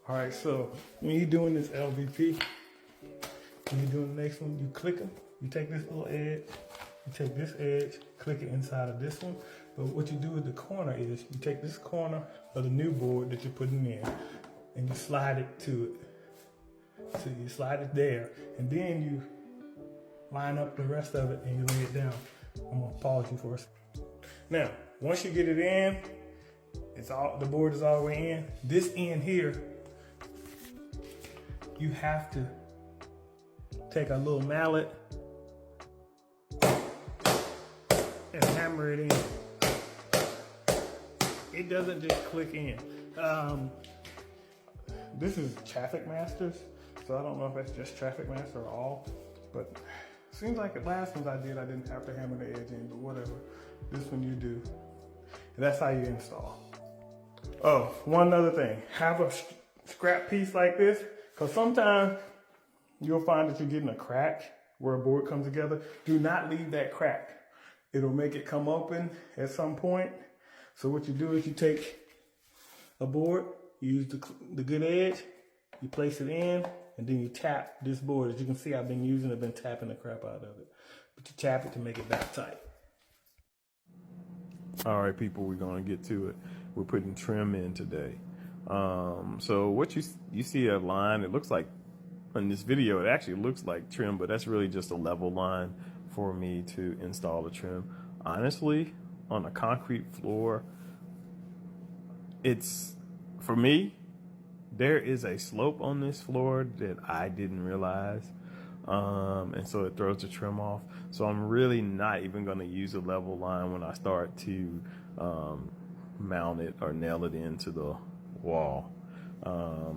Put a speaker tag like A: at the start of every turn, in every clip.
A: All right, so when you're doing this LVP, when you're doing the next one, you click them. You take this little edge, you take this edge, click it inside of this one. But what you do with the corner is you take this corner of the new board that you're putting in and you slide it to it. So you slide it there and then you line up the rest of it and you lay it down. I'm gonna pause you for a second. Now, once you get it in, the board is all the way in. This end here, you have to take a little mallet and hammer it in. It doesn't just click in. This is Traffic Masters, so I don't know if that's just Traffic Master or all, but seems like the last ones I didn't have to hammer the edge in, but whatever. This one you do. And that's how you install. Oh, one other thing. Have a scrap piece like this, because sometimes you'll find that you're getting a crack where a board comes together. Do not leave that crack. It'll make it come open at some point. So what you do is you take a board, you use the good edge, you place it in, and then you tap this board. As you can see, I've been tapping the crap out of it. But you tap it to make it that tight.
B: All right, people, we're gonna get to it. We're putting trim in today. So what you see a line, it looks like, in this video, it actually looks like trim, but that's really just a level line for me to install the trim. Honestly, on a concrete floor, for me, there is a slope on this floor that I didn't realize. And so it throws the trim off. So I'm really not even going to use a level line when I start to mount it or nail it into the wall,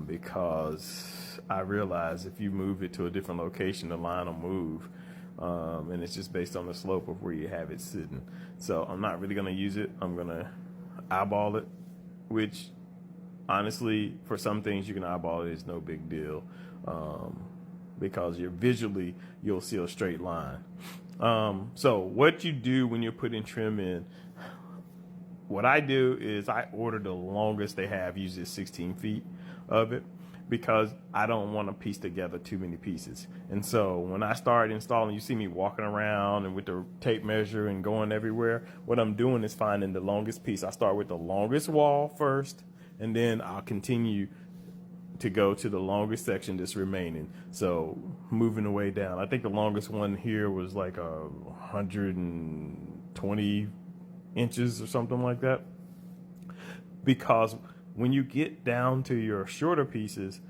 B: because I realize if you move it to a different location, the line will move, and it's just based on the slope of where you have it sitting. So I'm not really going to use it. I'm going to eyeball it, which honestly, for some things you can eyeball it, it's no big deal, because you'll see a straight line. So what you do when you're putting trim in, what I do is I order the longest they have, usually 16 feet of it, because I don't want to piece together too many pieces. And so when I start installing, you see me walking around and with the tape measure and going everywhere, what I'm doing is finding the longest piece. I start with the longest wall first, and then I'll continue to go to the longest section that's remaining. So moving the way down. I think the longest one here was like 120 inches or something like that. Because when you get down to your shorter pieces,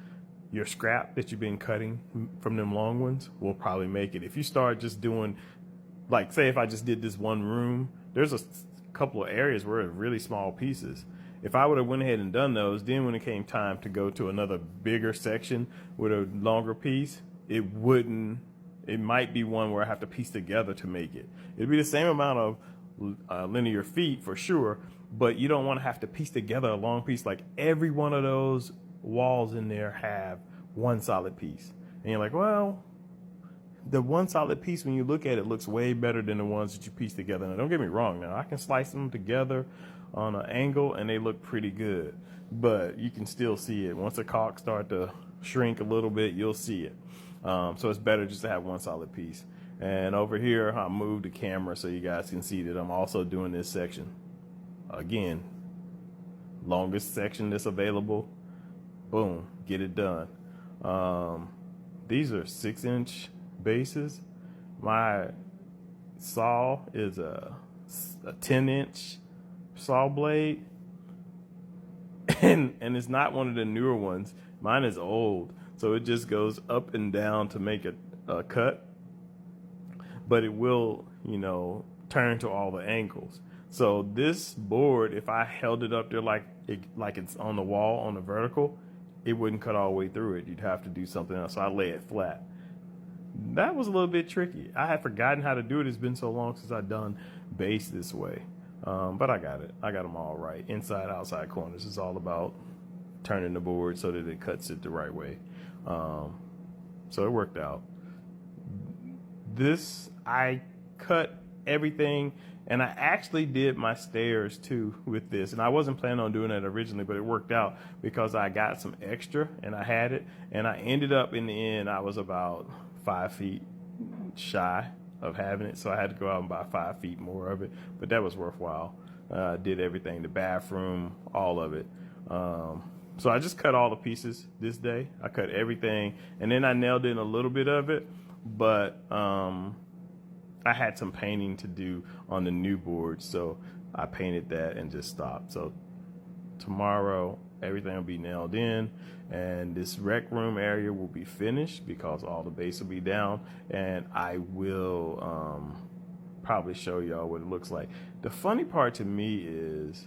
B: your scrap that you've been cutting from them long ones will probably make it. If you start just doing, like, say if I just did this one room, there's a couple of areas where it's really small pieces. If I would have went ahead and done those, then when it came time to go to another bigger section with a longer piece, it might be one where I have to piece together to make it. It'd be the same amount of linear feet for sure, but you don't want to have to piece together a long piece. Like every one of those walls in there have one solid piece. And you're like, well, the one solid piece, when you look at it, looks way better than the ones that you piece together. Now, don't get me wrong. Now, I can slice them together on an angle and they look pretty good, but you can still see it. Once the caulk start to shrink a little bit, you'll see it. So it's better just to have one solid piece. And over here, I moved the camera so you guys can see that I'm also doing this section. Again, longest section that's available. Boom, get it done. These are 6-inch bases. My saw is a 10-inch saw blade, and it's not one of the newer ones. Mine is old, so it just goes up and down to make a cut, but it will, turn to all the angles. So this board, if I held it up there like it's on the wall on the vertical, it wouldn't cut all the way through it. You'd have to do something else. So I lay it flat. That was a little bit tricky. I had forgotten how to do it. It's been so long since I've done base this way. But I got it. I got them all right. Inside, outside corners. It's all about turning the board so that it cuts it the right way. So it worked out. This, I cut everything. And I actually did my stairs too with this. And I wasn't planning on doing that originally, but it worked out because I got some extra and I had it. And I ended up in the end, I was about 5 feet shy of having it. So I had to go out and buy 5 feet more of it, but that was worthwhile. Did everything, the bathroom, all of it. So I just cut all the pieces this day. I cut everything, and then I nailed in a little bit of it, but I had some painting to do on the new board, so I painted that and just stopped. So tomorrow, everything will be nailed in, and this rec room area will be finished because all the base will be down, and I will probably show y'all what it looks like. The funny part to me is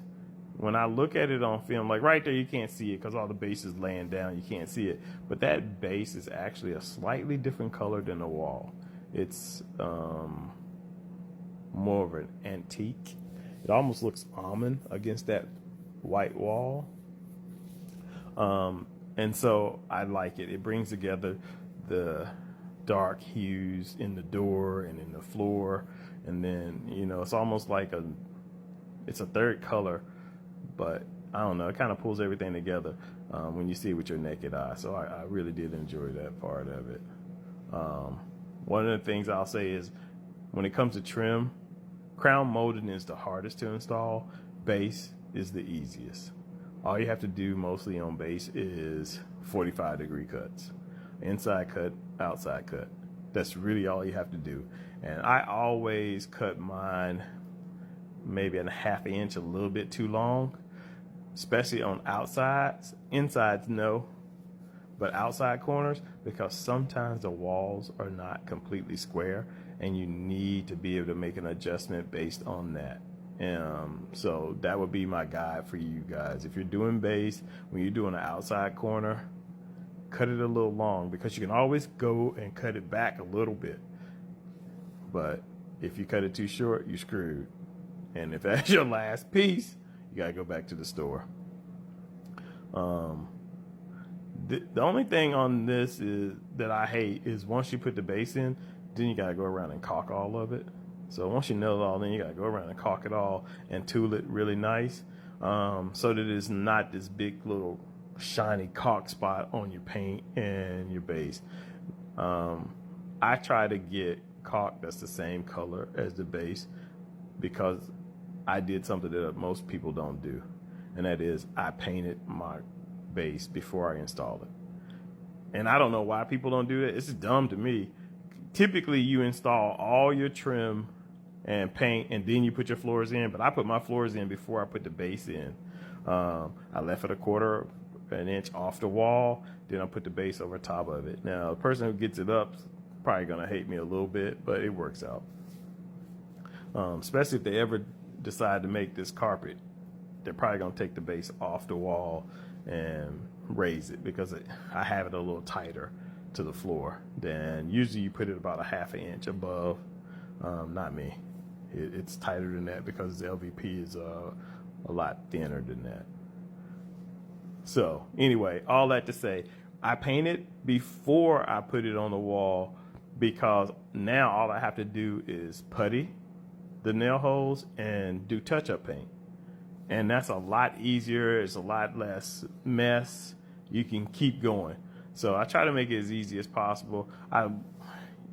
B: when I look at it on film, like right there, you can't see it because all the base is laying down. You can't see it. But that base is actually a slightly different color than the wall. It's more of an antique. It almost looks almond against that white wall. And so I like it. It brings together the dark hues in the door and in the floor. And then, you know, it's almost like it's a third color. But I don't know, it kind of pulls everything together when you see it with your naked eye. So I really did enjoy that part of it. One of the things I'll say is when it comes to trim, crown molding is the hardest to install. Base is the easiest. All you have to do mostly on base is 45-degree cuts. Inside cut, outside cut. That's really all you have to do. And I always cut mine maybe a half inch, a little bit too long, especially on outsides. Insides, no, but outside corners, because sometimes the walls are not completely square and you need to be able to make an adjustment based on that. So that would be my guide for you guys. If you're doing base, when you're doing an outside corner, cut it a little long, because you can always go and cut it back a little bit. But if you cut it too short, you're screwed. And if that's your last piece, you gotta go back to the store. The only thing on this is that I hate is once you put the base in, then you gotta go around and caulk all of it. So once you nail it all in, you gotta go around and caulk it all and tool it really nice, so that it's not this big little shiny caulk spot on your paint and your base. I try to get caulk that's the same color as the base, because I did something that most people don't do, and that is I painted my base before I install it. And I don't know why people don't do that. It's just dumb to me. Typically you install all your trim and paint and then you put your floors in, but I put my floors in before I put the base in. I left it a quarter an inch off the wall, then I put the base over top of it. Now the person who gets it up is probably gonna hate me a little bit, but it works out. Especially if they ever decide to make this carpet, they're probably gonna take the base off the wall and raise it, because I have it a little tighter to the floor. Then usually you put it about a half an inch above. Not me. It's tighter than that because the LVP is a lot thinner than that. So anyway, all that to say, I painted before I put it on the wall, because now all I have to do is putty the nail holes and do touch-up paint. And that's a lot easier. It's a lot less mess. You can keep going. So I try to make it as easy as possible.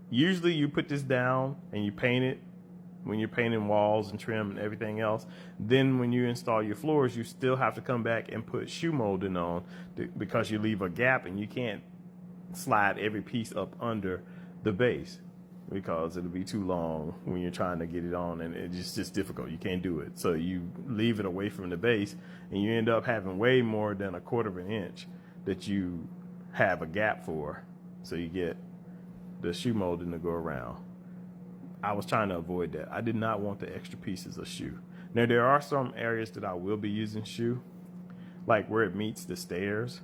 B: Usually you put this down and you paint it when you're painting walls and trim and everything else. Then when you install your floors, you still have to come back and put shoe molding on, because you leave a gap and you can't slide every piece up under the base, because it'll be too long when you're trying to get it on, and it's just difficult. You can't do it. So you leave it away from the base and you end up having way more than a quarter of an inch that you have a gap for. So you get the shoe molding to go around. I was trying to avoid that. I did not want the extra pieces of shoe. Now there are some areas that I will be using shoe, like where it meets the stairs,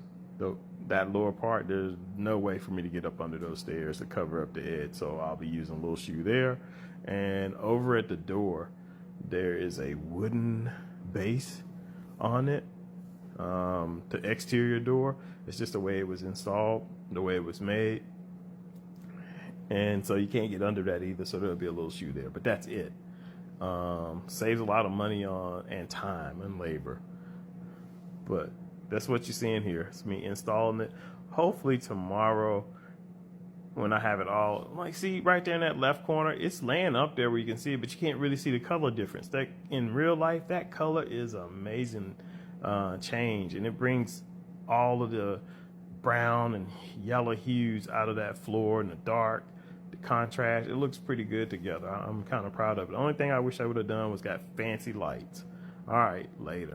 B: that lower part. There's no way for me to get up under those stairs to cover up the edge, so I'll be using a little shoe there. And over at the door, there is a wooden base on it. The exterior door, it's just the way it was installed, the way it was made. And so you can't get under that either, so there'll be a little shoe there, but that's it. Saves a lot of money and time and labor. But that's what you're seeing here. It's me installing it. Hopefully tomorrow, when I have it all, like, see right there in that left corner, it's laying up there where you can see it, but you can't really see the color difference. That in real life, that color is amazing change, and it brings all of the brown and yellow hues out of that floor and the dark, the contrast. It looks pretty good together. I'm kind of proud of it. The only thing I wish I would have done was got fancy lights. All right, later.